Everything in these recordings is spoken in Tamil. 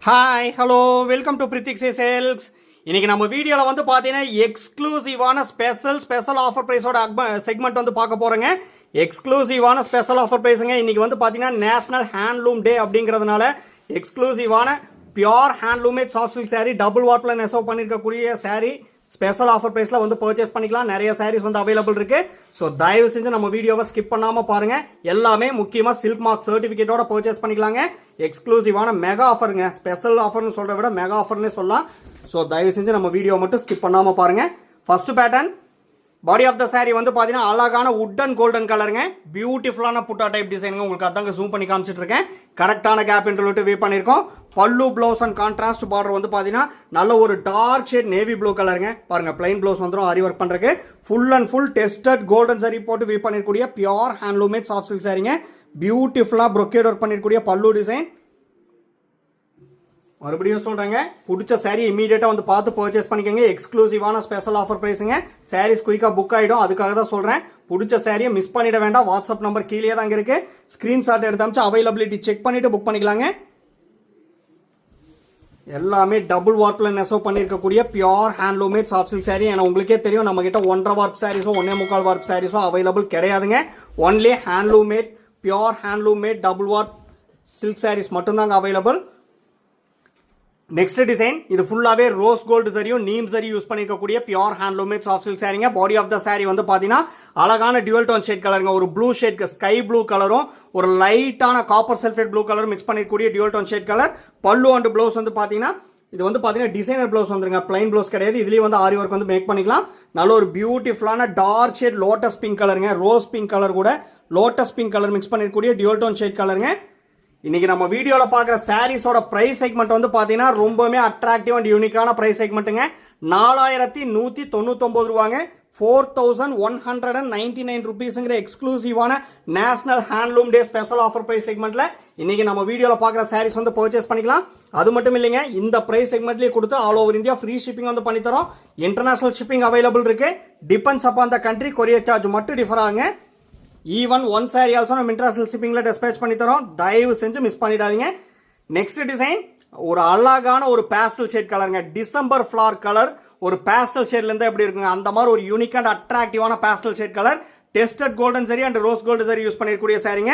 Hi hello welcome to Prithik Sales. இன்னைக்கு நம்ம வீடியோவில் வந்து பார்த்தீங்கன்னா எக்ஸ்க்ளூசிவான ஸ்பெஷல் ஆஃபர் ப்ரைஸோட செக்மெண்ட் வந்து பார்க்க போகிறோங்க. எக்ஸ்க்ளூசிவான ஸ்பெஷல் ஆஃபர் ப்ரைஸுங்க. இன்னைக்கு வந்து பார்த்தீங்கன்னா நேஷனல் ஹேண்ட்லூம் டே அப்படிங்கிறதுனால எக்ஸ்க்ளூசிவான pure handloomed soft silk sari double வார்ப்பில் நெசவு பண்ணியிருக்கக்கூடிய சாரீ ஸ்பெஷல் ஆஃபர் ப்ரைஸில் வந்து பர்ச்சேஸ் பண்ணிக்கலாம். நிறைய சாரீஸ் வந்து அவைலபிள் இருக்கு. ஸோ தயவு செஞ்சு நம்ம வீடியோவை ஸ்கிப் பண்ணாமல் பாருங்க. எல்லாமே முக்கியமாக சில்க் மார்க் சர்டிஃபிகேட்டோட பர்ச்சேஸ் பண்ணிக்கலாங்க. எக்ஸ்க்ளூசிவான மெகா ஆஃபருங்க. ஸ்பெஷல் ஆஃபர்னு சொல்கிறத விட மெகா ஆஃபர்னே சொல்லலாம். ஸோ தயவு செஞ்சு நம்ம வீடியோ மட்டும் ஸ்கிப் பண்ணாமல் பாருங்க. First pattern body of the sorry வந்து பார்த்தீங்கன்னா அழகான வுட் அண்ட் கோல்டன் கலருங்க. பியூட்டிஃபுல்லான புட்டா டைப் டிசைனுங்க. உங்களுக்கு அதாங்க ஜூம் பண்ணி காமிச்சிட்டு இருக்கேன். கரெக்டான கேப் இன்டர்வியூ வே பண்ணியிருக்கோம். பல்லு ப்ளவுஸ் அண்ட் கான்ட்ராஸ்ட் பார்டர் வந்து பார்த்தீங்கன்னா நல்ல ஒரு டார்க் ஷேட் நேவி ப்ளூ கலருங்க. பாருங்க பிளைன் ப்ளவுஸ் வந்துடும் ஆரி ஒர்க் பண்ணுறதுக்கு. Full and full tested golden zari போட்டு வே பண்ணிருக்கூடிய பியோர் ஹேண்ட்லூமேட் சாஃப்ட் சில்க் சாரிங்க. பியூட்டிஃபுல்லாக ப்ரொக்கேட் ஒர்க் பண்ணிருக்கூடிய பல்லு டிசைன். மறுபடியும் சொல்றேங்க, பிடிச்ச சாரி இமீடியட்டா வந்து பார்த்து பர்ச்சேஸ் பண்ணிக்கங்க. எக்ஸ்க்ளூசிவான ஸ்பெஷல் ஆஃபர் பிரைஸுங்க. சாரீஸ் குயிக்கா புக் ஆயிடும். அதுக்காக தான் சொல்றேன். பிடிச்ச சாரியை மிஸ் பண்ணிட வேண்டாம். வாட்ஸ்அப் நம்பர் கீழே தான் இருக்கு. ஸ்கிரீன்ஷாட் எடுத்து அனுப்பிச்சு அவைலபிலிட்டி செக் பண்ணிட்டு புக் பண்ணிக்கலாங்க. எல்லாமே டபுள் வார்ப்ல நெசவு பண்ணிருக்கக்கூடிய pure handloomed soft silk sari. ஏன்னா உங்களுக்கே தெரியும் நம்ம கிட்ட 1.5 வார்ப் சாரீஸோ 1.25 வார்ப் சாரீஸோ அவைலபிள் கிடையாதுங்க. Only handloomed pure handloomed double warp silk sarees மட்டும்தாங்க அவைலபிள். நெக்ஸ்ட் டிசைன் இது ஃபுல்லாவே ரோஸ் கோல்டு சரியும் நீம் சரி யூஸ் பண்ணிருக்கக்கூடிய பியோர் ஹேண்ட்லூமேட் சாஃப்ட் சில்க் சாரிங்க. பாடி ஆஃப் த சாரி வந்து பாத்தீங்கன்னா அழகான டியூவல் டோன் ஷேட் கலருங்க. ஒரு ப்ளூ ஷேட் ஸ்கை ப்ளூ கலரும் ஒரு லைட்டான காப்பர் சல்ஃபேட் ப்ளூ கலரும் மிக்ஸ் பண்ணிருக்கக்கூடிய டியூவல் டோன் ஷேட் கலர். பல்லு அண்ட் ப்ளவுஸ் வந்து பாத்தீங்கன்னா இது வந்து பாத்தீங்கன்னா டிசைனர் ப்ளவுஸ் வந்துருங்க. பிளைன் ப்ளவுஸ் கிடையாது. இதுலயே வந்து ஆரி ஒர்க் வந்து மேக் பண்ணிக்கலாம். நல்ல ஒரு பியூட்டிஃபுல்லான டார்க் ஷேட் லோட்டஸ் பிங்க் கலருங்க. ரோஸ் பிங்க் கலர் கூட லோட்டஸ் பிங்க் கலர் மிக்ஸ் பண்ணிருக்கக்கூடிய டியூவல் டோன் ஷேட் கலருங்க. இன்னைக்கு நம்ம வீடியோல பாக்குற சாரீஸோட பிரைஸ் செக்மெண்ட் வந்து பாத்தீங்கன்னா ரொம்பவே அட்ராக்டிவ் அண்ட் யூனிக்கான பிரைஸ் செக்மெண்ட்டுங்க. 4199 ரூபாங்க. 4199 ருபீஸ்ங்கிற எக்ஸ்க்ளூசிவான national handloom day special offer price செக்மெண்ட்ல இன்னைக்கு நம்ம வீடியோல பாக்குற சாரீஸ் வந்து பர்ச்சேஸ் பண்ணிக்கலாம். அது மட்டும் இல்லைங்க, இந்த பிரைஸ் செக்மெண்ட்லயே கொடுத்து all over India free shipping வந்து பண்ணி தரோம். இன்டர்நேஷனல் ஷிப்பிங் அவைலபிள் இருக்கு. Depends upon the country. Courier charge மட்டும் டிஃபர் ஆகுங்க. ஈவன் ஒன் சாரி ஆல்சோ நம்ம இன்டர்நேஷனல் ஷிப்பிங்ல டிஸ்பேச் பண்ணி தரோம். தயவு செஞ்சு மிஸ் பண்ணிடாதீங்க. நெக்ஸ்ட் டிசைன் ஒரு அழகான ஒரு பேஸ்டல் ஷேட் கலருங்க. டிசம்பர் ஃபிளவர் கலர் ஒரு பேஸ்டல் ஷேட்ல இருந்து எப்படி இருக்குங்க அந்த மாதிரி ஒரு யூனிக் அண்ட் அட்ராக்டிவான pastel shade colour. Tested golden zari and rose gold zari use பண்ணிருக்கக்கூடிய சாரிங்க.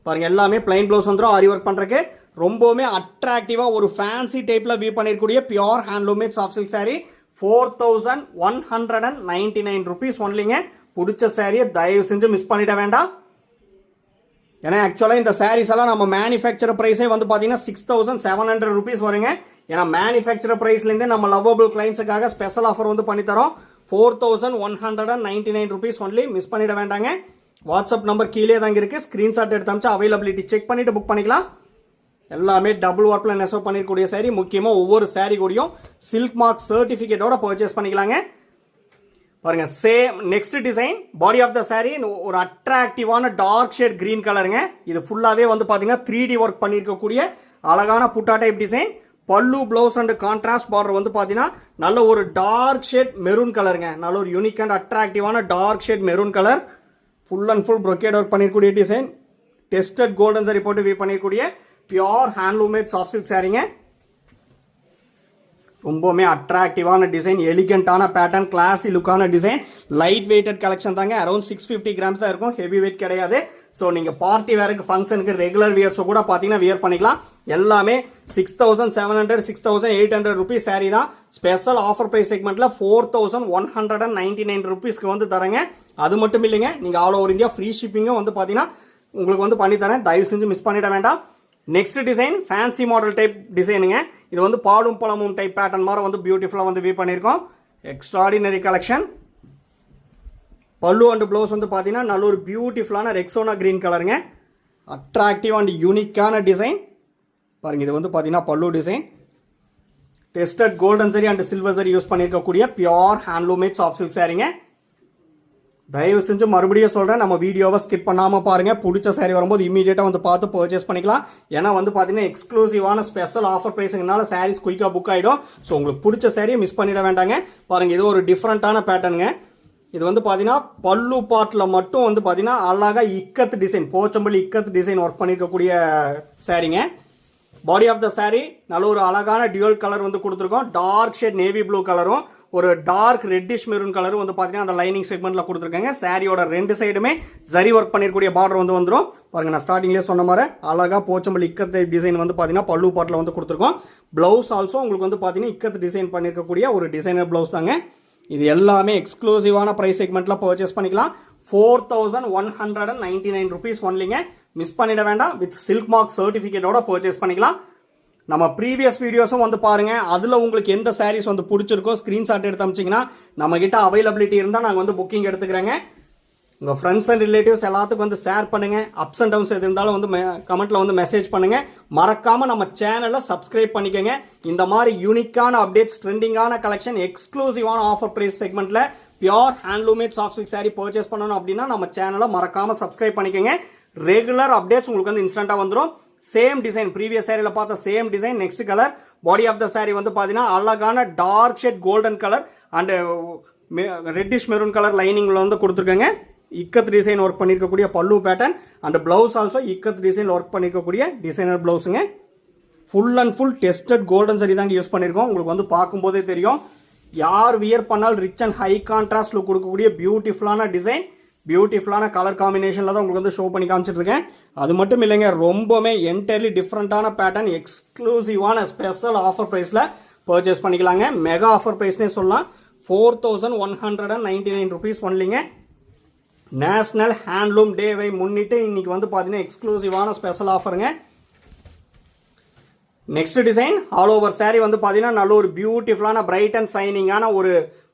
பாருங்க எல்லாமே பிளைன் ப்ளவுஸ் வந்துடும் ஆரி ஒர்க் பண்றதுக்கு. ரொம்பவுமே அட்ராக்டிவா ஒரு ஃபேன்சி டைப்ல வியூ பண்ணிருக்கக்கூடிய pure handloomed soft silk sari. 4199 rupees ஒன்லிங்க. பிடிச்ச சாரியை தயவு செஞ்சு மிஸ் பண்ணிட வேண்டாம். ஏன்னா ஆக்சுவலாக இந்த சாரீஸ் எல்லாம் நம்ம மேனுஃபேக்சர் ப்ரைஸே வந்து பார்த்தீங்கன்னா 6700 ருபீஸ் வருங்க. ஏன்னா மேனுஃபேக்சர் ப்ரைஸ்லேருந்தே நம்ம லவ்வபிள் கிளைண்ட்ஸுக்காக ஸ்பெஷல் ஆஃபர் வந்து பண்ணி தரோம். 4199 ருபீஸ் ஒன்லி. மிஸ் பண்ணிட வேண்டாங்க. வாட்ஸ்அப் நம்பர் கீழே தாங்க இருக்கு. ஸ்கிரீன்ஷாட் எடுத்து அனுப்பிச்சு அவைலபிலிட்டி செக் பண்ணிட்டு புக் பண்ணிக்கலாம். எல்லாமே டபுள் வார்ப்பில் நெசவு பண்ணிருக்கக்கூடிய சாரி. முக்கியமாக ஒவ்வொரு சாரி கூடயும் சில்க் மார்க் சர்டிஃபிகேட்டோட பர்ச்சேஸ் பண்ணிக்கலாங்க. பாருங்க same next design body of the saree ஒரு அட்ராக்டிவான டார்க் ஷேட் கிரீன் கலருங்க. இது ஃபுல்லாவே வந்து பாத்தீங்கன்னா 3D ஒர்க் பண்ணிருக்கக்கூடிய அழகான புட்டா டைப் டிசைன். பல்லு ப்ளவுஸ் அண்ட் கான்ட்ராஸ்ட் பார்டர் வந்து பாத்தீங்கன்னா நல்ல ஒரு டார்க் ஷேட் மெரூன் கலருங்க. நல்ல ஒரு யூனிக் அண்ட் அட்ராக்டிவான dark shade maroon colour. Full and full brocade work பண்ணிருக்கக்கூடிய டிசைன். டெஸ்டட் கோல்டன் சாரி போட்டு வீவ் பண்ணிருக்கக்கூடிய பியோர் ஹேண்ட்லூமேட் சாஃப்ட் சில்க் சாரிங்க. ரொம்பவுமே அட்ராக்டிவான டிசைன். எலிகண்டான பேட்டர்ன். கிளாசி லுக்கான டிசைன். லைட் வெயிட்டட் கலெக்ஷன் தாங்க. அரௌண்ட் 650 கிராம்ஸ் தான் இருக்கும். ஹெவி வெயிட் கிடையாது. ஸோ நீங்க பார்ட்டி வேருக்கு ஃபங்க்ஷனுக்கு ரெகுலர் வியர்ஸோ கூட பார்த்தீங்கன்னா வியர் பண்ணிக்கலாம். எல்லாமே 6700 6800 ருபீஸ் சாரி தான். ஸ்பெஷல் ஆஃபர் பிரைஸ் செக்மெண்ட்ல 4199 ருபீஸ்க்கு வந்து தரேங்க. அது மட்டும் இல்லைங்க, நீங்க ஆல் ஓவர் இந்தியா ஃப்ரீ ஷிப்பிங்கும் வந்து பார்த்தீங்கன்னா உங்களுக்கு வந்து பண்ணி தரேன். தயவு செஞ்சு மிஸ் பண்ணிட வேண்டாம். Next design fancy model type டிசைனுங்க. இது வந்து பாலும் பழமும் டைப் பேட்டர்ன் மாதிரி வந்து பியூட்டிஃபுல்லாக வந்து வீவ் பண்ணியிருக்கோம். Extraordinary collection. பல்லு அண்ட் ப்ளவுஸ் வந்து பார்த்தீங்கன்னா நல்ல ஒரு பியூட்டிஃபுல்லான ரெக்ஸோனா கிரீன் கலருங்க. அட்ராக்டிவ் அண்ட் யூனிக்கான டிசைன். பாருங்க இது வந்து பார்த்தீங்கன்னா பல்லு design. Tested golden zari and silver zari use பண்ணியிருக்கக்கூடிய பியோர் ஹேண்ட்லூமேட் சாஃப்ட் சில்க் சாரிங்க. தயவு செஞ்சு மறுபடியும் சொல்றேன், நம்ம வீடியோவை ஸ்கிப் பண்ணாம பாருங்க. பிடிச்ச சாரி வரும்போது இமீடியட்டா வந்து பார்த்து பர்ச்சேஸ் பண்ணிக்கலாம். ஏன்னா வந்து பாத்தீங்கன்னா எக்ஸ்க்ளூசிவான ஸ்பெஷல் ஆஃபர் பிரைஸ்ங்கனால சாரீஸ் குயிக்கா புக் ஆயிடும். ஸோ உங்களுக்கு பிடிச்ச சாரியை மிஸ் பண்ணிட வேண்டாங்க. பாருங்க இது ஒரு டிஃப்ரெண்டான பேட்டர்னுங்க. இது வந்து பாத்தீங்கன்னா பல்லு பார்ட்ல மட்டும் வந்து பாத்தீங்கன்னா அழகா ikat design, Pochampally ikat design work பண்ணிருக்கக்கூடிய சாரிங்க. பாடி ஆஃப் த saree நல்ல ஒரு அழகான டியூவல் கலர் வந்து கொடுத்துருக்கோம். டார்க் ஷேட் நேவி ப்ளூ கலரும் ஒரு டார்க் ரெட்டிஷ் மெரூன் கலரும் வந்து பார்த்தீங்கன்னா அந்த லைனிங் செக்மெண்ட்ல கொடுத்துருக்காங்க. சாரியோட ரெண்டு சைடுமே ஜரி ஒர்க் பண்ணிருக்கூடிய பார்டர் வந்து வந்துடும். பாருங்க, நான் ஸ்டார்டிங்லேயே சொன்ன மாதிரி அழகா போச்சம்பள்ளி இக்கத் டிசைன் வந்து பார்த்தீங்கன்னா பல்லு பாட்டில் வந்து கொடுத்துருக்கோம். பிளவுஸ் ஆல்சோ உங்களுக்கு வந்து பார்த்தீங்கன்னா இக்கத் டிசைன் பண்ணிருக்கக்கூடிய ஒரு டிசைனர் பிளவுஸ் தாங்க. இது எல்லாமே எக்ஸ்க்ளூசிவான பிரைஸ் செக்மெண்ட்ல பர்ச்சேஸ் பண்ணிக்கலாம். 4199 rupees ஒன்லிங்க. மிஸ் பண்ணிட வேண்டாம். வித் சில்க் மார்க் சர்டிஃபிகேட்டோட பர்ச்சேஸ் பண்ணிக்கலாம். நம்ம ப்ரீவியஸ் வீடியோஸும் வந்து பாருங்க. அதில் உங்களுக்கு எந்த சாரீஸ் வந்து பிடிச்சிருக்கோ ஸ்க்ரீன்ஷாட் எடுத்து அமிச்சிங்கன்னா நம்ம கிட்ட அவைலபிலிட்டி இருந்தால் நாங்கள் வந்து புக்கிங் எடுத்துக்கிறேங்க. உங்கள் ஃப்ரெண்ட்ஸ் அண்ட் ரிலேட்டிவ்ஸ் எல்லாத்துக்கும் வந்து ஷேர் பண்ணுங்க. அப்ஸ் அண்ட் டவுன்ஸ் எது இருந்தாலும் வந்து கமெண்ட்ல வந்து மெசேஜ் பண்ணுங்க. மறக்காம நம்ம சேனலை சப்ஸ்கிரைப் பண்ணிக்கோங்க. இந்த மாதிரி யூனிக்கான அப்டேட்ஸ், ட்ரெண்டிங்கான கலெக்ஷன், எக்ஸ்க்ளூசிவான ஆஃபர் பிரைஸ் செக்மெண்ட்ல pure handloomed soft silk sari purchase பண்ணணும் அப்படின்னா நம்ம சேனலை மறக்காம சப்ஸ்கிரைப் பண்ணிக்கோங்க. ரெகுலர் அப்டேட்ஸ் உங்களுக்கு வந்து இன்ஸ்டன்டா வந்துடும். சேம் டிசைன், ப்ரீவியஸ் சாரியில பார்த்த same design, next colour. Body of the sorry வந்து பார்த்தீங்கன்னா அழகான dark shade golden colour and reddish maroon colour லைனிங்ல வந்து கொடுத்துருக்காங்க. இக்கத் டிசைன் ஒர்க் பண்ணிருக்கக்கூடிய பல்லு pattern and blouse also ikat design work பண்ணிருக்கக்கூடிய டிசைனர் பிளவுஸுங்க. Full and full tested golden zari தாங்க யூஸ் பண்ணியிருக்கோம். உங்களுக்கு வந்து பார்க்கும்போதே தெரியும். யார் வியர் பண்ணால் rich and high contrast look கொடுக்கக்கூடிய பியூட்டிஃபுல்லான டிசைன், பியூட்டிஃபுல்லான கலர் காம்பினேஷனில் தான் உங்களுக்கு வந்து ஷோ பண்ணி காமிச்சிட்டு இருக்கேன். அது மட்டும் இல்லைங்க, ரொம்பவுமே என்டையர்லி டிஃப்ரெண்டான பேட்டர்ன், எக்ஸ்க்ளூசிவான ஸ்பெஷல் ஆஃபர் ப்ரைஸில் பர்ச்சேஸ் பண்ணிக்கலாங்க. மெகா ஆஃபர் ப்ரைஸ்னே சொல்லலாம். 4199 rupees ஒன்லிங்க. நேஷனல் ஹேண்ட்லூம் டேவை முன்னிட்டு இன்னைக்கு வந்து பார்த்தீங்கன்னா எக்ஸ்க்ளூசிவான ஸ்பெஷல் ஆஃபருங்க. Next design all over sari வந்து பார்த்தீங்கன்னா நல்ல ஒரு பியூட்டிஃபுல்லான பிரைட் அண்ட் சைனிங்கான ஒரு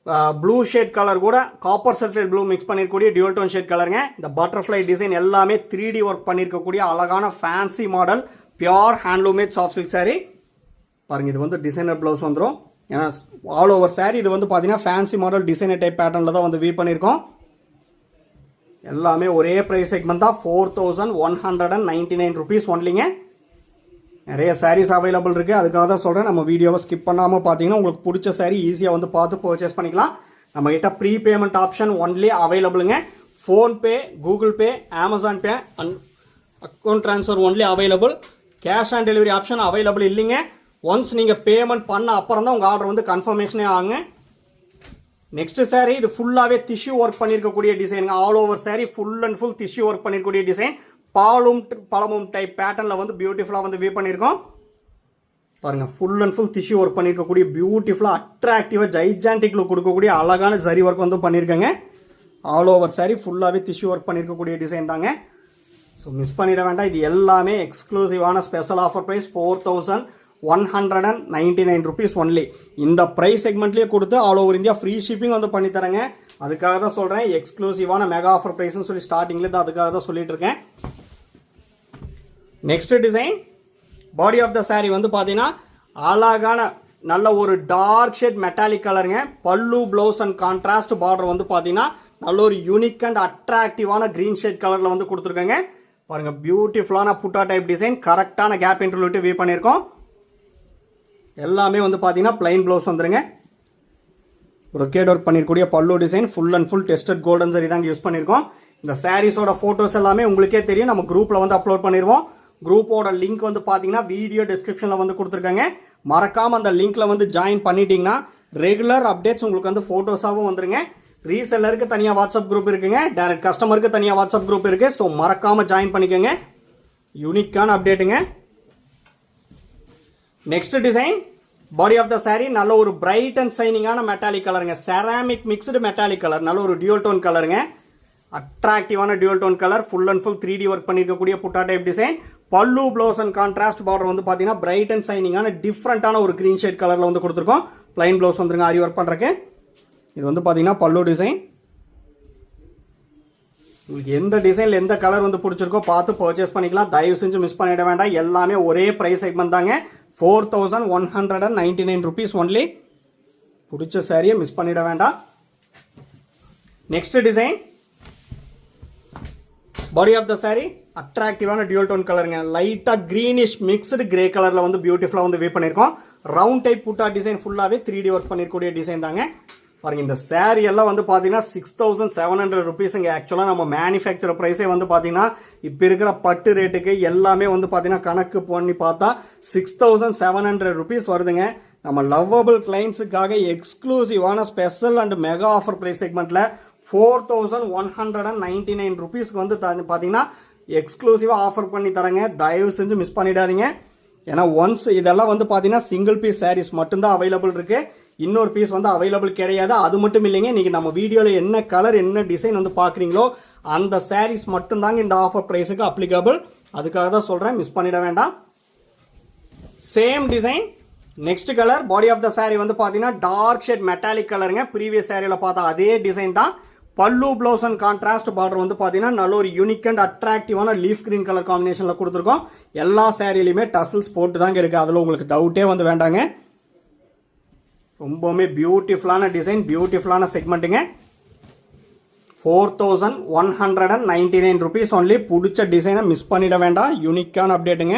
ப்ளூ ஷேட் கலர் கூட காப்பர் சல்ஃபேட் ப்ளூ மிக்ஸ் பண்ணிருக்கக்கூடிய டியூல் டோன் ஷேட் கலருங்க. இந்த பட்டர்ஃப்ளை டிசைன் எல்லாமே 3D ஒர்க் பண்ணியிருக்கக்கூடிய அழகான fancy model pure handloomed soft silk sari. பாருங்க, இது வந்து டிசைனர் பிளவுஸ் வந்துடும். ஏன்னா ஆல் ஓவர் சாரி இது வந்து பார்த்தீங்கன்னா ஃபேன்சி மாடல் டிசைனர் டைப் பேட்டர்னில் தான் வந்து வீ பண்ணியிருக்கோம். எல்லாமே ஒரே ப்ரைஸ் செக்மெண்ட் தான். 4199 rupees ஒன்லிங்க. நிறைய சாரீஸ் அவைலபிள் இருக்குது. அதுக்காக தான் சொல்கிறேன், நம்ம வீடியோவை ஸ்கிப் பண்ணாமல் பார்த்தீங்கன்னா உங்களுக்கு பிடிச்ச சாரீ ஈஸியாக வந்து பார்த்து பர்ச்சேஸ் பண்ணிக்கலாம். நம்ம கிட்ட ப்ரீ பேமெண்ட் ஆப்ஷன் ஒன்லி அவைலபிளுங்க. PhonePe, Google Pay, Amazon Pay and account transfer only available. Cash on delivery option available இல்லைங்க. ஒன்ஸ் நீங்கள் பேமெண்ட் பண்ண அப்புறம் தான் உங்கள் ஆர்டர் வந்து கன்ஃபர்மேஷனே ஆகுங்க. நெக்ஸ்ட் சாரி இது ஃபுல்லாகவே டிஷ்யூ ஒர்க் பண்ணியிருக்கக்கூடிய design. All over sari full and full tissue work பண்ணியிருக்கக்கூடிய டிசைன். பாலும் பழமும் டைப் பேட்டர்ன்ல வந்து பியூட்டிஃபுல்லாக வந்து வீ பண்ணியிருக்கோம். பாருங்க, full and full tissue work பண்ணியிருக்கக்கூடிய பியூட்டிஃபுல்லாக அட்ராக்டிவாக ஜைஜான்டிக் லுக் கொடுக்கக்கூடிய அழகான ஜரி ஒர்க் வந்து பண்ணியிருக்காங்க. ஆல் ஓவர் சாரி ஃபுல்லாகவே டிஷ்யூ ஒர்க் பண்ணியிருக்கக்கூடிய டிசைன் தாங்க. ஸோ மிஸ் பண்ணிட வேண்டாம். இது எல்லாமே எக்ஸ்க்ளூசிவான special offer price 4199 rupees only. இந்த ப்ரைஸ் செக்மெண்ட்லேயே கொடுத்து all over India free shipping வந்து பண்ணி தரேங்க. அதுக்காக தான் சொல்கிறேன், எக்ஸ்க்ளூசிவான மெகா ஆஃபர் ப்ரைஸ்னு சொல்லி ஸ்டார்டிங்லேயே தான் அதுக்காக தான் சொல்லிட்டு இருக்கேன். Next design body of the sorry வந்து பார்த்தீங்கன்னா அழகான நல்ல ஒரு டார்க் ஷேட் மெட்டாலிக் கலருங்க. பல்லு பிளவுஸ் அண்ட் கான்ட்ராஸ்ட் பார்டர் வந்து பார்த்தீங்கன்னா நல்ல ஒரு யூனிக் அண்ட் அட்ராக்டிவான கிரீன் ஷேட் கலரில் வந்து கொடுத்துருக்காங்க. பாருங்க, பியூட்டிஃபுல்லான புட்டா டைப் டிசைன், கரெக்டான கேப் இன்டர்வியூட்டு வீ பண்ணியிருக்கோம். எல்லாமே வந்து பார்த்தீங்கன்னா பிளைன் பிளவுஸ் வந்துருங்க. ப்ரொக்கேட் ஒர்க் பண்ணிருக்கக்கூடிய பல்லு design full and full tested golden zari தாங்க யூஸ் பண்ணியிருக்கோம். இந்த சாரீஸோட ஃபோட்டோஸ் எல்லாமே உங்களுக்கே தெரியும், நம்ம குரூப்பில் வந்து அப்லோட் பண்ணிடுவோம். குரூப்போட லிங்க் வந்து பார்த்தீங்கன்னா வீடியோ டிஸ்கிரிப்ஷனில் வந்து கொடுத்துருக்காங்க. மறக்காமல் அந்த லிங்க்ல வந்து ஜாயின் பண்ணிட்டீங்கன்னா ரெகுலர் அப்டேட்ஸ் உங்களுக்கு வந்து ஃபோட்டோஸாகவும் வந்துருங்க. ரீசெல்லருக்கு தனியாக வாட்ஸ்அப் குரூப் இருக்குங்க, டைரக்ட் கஸ்டமருக்கு தனியாக வாட்ஸ்அப் குரூப் இருக்குது. ஸோ மறக்காமல் ஜாயின் பண்ணிக்கோங்க. யூனிக்கான அப்டேட்டுங்க. Next design body of the sari நல்ல ஒரு பிரைட் அண்ட் சைனிங்கான மெட்டாலிக் கலருங்க. செராமிக் மிக்ஸ்டு மெட்டாலிக் கலர், நல்ல ஒரு டியூல் டோன் கலருங்க. அட்ராக்டிவான dual tone colour, full and full 3D work பண்ணிருக்கக்கூடிய புட்டா டைப் டிசைன். பல்லு ப்ளவுஸ் அண்ட் கான்ட்ராஸ்ட் பார்டர் வந்து பார்த்தீங்கன்னா பிரைட் அண்ட் சைனிங்கான டிஃப்ரெண்டான ஒரு கிரீன் ஷேட் கலரில் வந்து கொடுத்துருக்கோம். பிளைன் ப்ளவுஸ் வந்துருங்க ஆரி ஒர்க் பண்ணுறக்கு. இது வந்து பார்த்தீங்கன்னா பல்லு டிசைன். உங்களுக்கு எந்த டிசைனில் எந்த கலர் வந்து பிடிச்சிருக்கோ பார்த்து பர்ச்சேஸ் பண்ணிக்கலாம். தயவு செஞ்சு மிஸ் பண்ணிட வேண்டாம். எல்லாமே ஒரே ப்ரைஸ் செக்மெண்ட் தாங்க. 4199 rupees ஒன்லி. பிடிச்ச சாரியை மிஸ் பண்ணிட வேண்டாம். Next design body of the sari அட்ராக்டிவான டியூல் டோன் கலருங்க. லைட்டாக கிரீனிஷ் மிக்ஸ்டு கிரே கலரில் வந்து பியூட்டிஃபுல்லாக வந்து வீ பண்ணியிருக்கோம். ரவுண்ட் டைப் புட்டா டிசைன் ஃபுல்லாகவே 3D ஒர்க் பண்ணிருக்கக்கூடிய டிசைன் தாங்க. பாருங்க இந்த saree எல்லாம் வந்து பார்த்தீங்கன்னா 6700 ருபீஸுங்க. ஆக்சுவலாக நம்ம மேனுஃபேக்சர் ப்ரைஸே வந்து பார்த்தீங்கன்னா இப்போ இருக்கிற பட்டு ரேட்டுக்கு எல்லாமே வந்து பார்த்தீங்கன்னா கணக்கு பண்ணி பார்த்தா 6700 ருபீஸ் வருதுங்க. நம்ம லவ்வபிள் கிளைண்ட்ஸுக்காக எக்ஸ்க்ளூசிவான special and mega offer price செக்மெண்ட்டில் 4199 ருபீஸ்க்கு வந்து பார்த்தீங்கன்னா எக்ஸ்க்ளூசிவாக ஆஃபர் பண்ணி தரேங்க. தயவு செஞ்சு மிஸ் பண்ணிடாதீங்க. ஏன்னா ஒன்ஸ் இதெல்லாம் வந்து பார்த்தீங்கன்னா சிங்கிள் பீஸ் சாரீஸ் மட்டும்தான் அவைலபிள் இருக்குது. இன்னொரு பீஸ் வந்து அவைலபிள் கிடையாது. அது மட்டும் இல்லைங்க, நீங்கள் நம்ம வீடியோவில் என்ன கலர் என்ன டிசைன் வந்து பார்க்குறீங்களோ அந்த சாரீஸ் மட்டும்தாங்க இந்த ஆஃபர் ப்ரைஸுக்கு அப்ளிகபிள். அதுக்காக தான் சொல்கிறேன், மிஸ் பண்ணிட வேண்டாம். Same design next colour body of the saree வந்து பார்த்தீங்கன்னா டார்க் ஷேட் மெட்டாலிக் கலருங்க. ப்ரீவியஸ் சாரியில் பார்த்தா அதே டிசைன் தான். பல்லு ப்ளவுஸ் அண்ட் கான்ட்ராஸ்ட் பார்டர் வந்து பார்த்தீங்கன்னா நல்ல ஒரு யூனிக் அண்ட் அட்ராக்டிவான லீஃப் கிரீன் கலர் காம்பினேஷனில் கொடுத்துருக்கோம். எல்லா சாரிலையுமே டசல்ஸ் போட்டு தாங்க இருக்குது, அதில் உங்களுக்கு டவுட்டே வந்து வேண்டாங்க. ரொம்பவுமே பியூட்டிஃபுல்லான டிசைன், பியூட்டிஃபுல்லான செக்மெண்ட்டுங்க. 4199 ருபீஸ் ஒன்லி. பிடிச்ச டிசைனை மிஸ் பண்ணிட வேண்டாம், யூனிக்கான அப்டேட்டுங்க.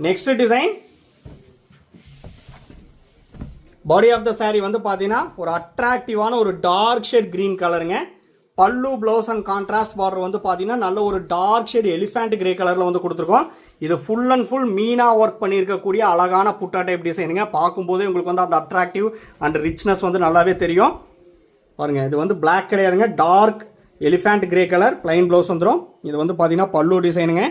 Next design body of the saree வந்து பார்த்தீங்கன்னா ஒரு அட்ராக்டிவான ஒரு டார்க் ஷேட் கிரீன் கலருங்க. பல்லு ப்ளவுஸ் அண்ட் கான்ட்ராஸ்ட் பார்டர் வந்து பார்த்தீங்கன்னா நல்ல ஒரு டார்க் ஷேட் எலிஃபண்ட் கிரே கலரில் வந்து கொடுத்துருக்கோம். இது full and full meena work பண்ணியிருக்கக்கூடிய அழகான புட்டா டைப் டிசைனுங்க. பார்க்கும்போதே உங்களுக்கு வந்து அந்த அட்ராக்டிவ் அண்ட் ரிச்னஸ் வந்து நல்லாவே தெரியும். பாருங்கள், இது வந்து பிளாக் கிடையாதுங்க, dark elephant grey colour plain blouse வந்துடும். இது வந்து பார்த்தீங்கன்னா பல்லு டிசைனுங்க.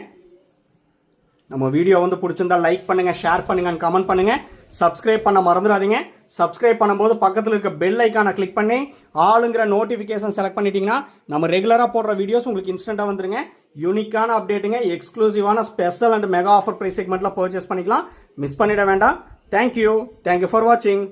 நம்ம வீடியோ வந்து பிடிச்சிருந்தா லைக் பண்ணுங்கள், ஷேர் பண்ணுங்கள், கமெண்ட் பண்ணுங்கள். சப்ஸ்கிரைப் பண்ண மறந்துடாதீங்க. சப்ஸ்கிரைப் பண்ணும்போது பக்கத்தில் இருக்க பெல் ஐக்கானை கிளிக் பண்ணி ஆளுங்கிற நோட்டிஃபிகேஷன் செலக்ட் பண்ணிட்டீங்கன்னா நம்ம ரெகுலராக போடுற வீடியோஸ் உங்களுக்கு இன்ஸ்டண்ட்டாக வந்துருங்க. யூனிக்கான அப்டேட்டுங்க, எக்ஸ்க்ளூசிவான special and mega offer price செக்மெண்ட்டில் பர்ச்சேஸ் பண்ணிக்கலாம். மிஸ் பண்ணிட வேண்டாம். தேங்க்யூ ஃபார் வாட்சிங்.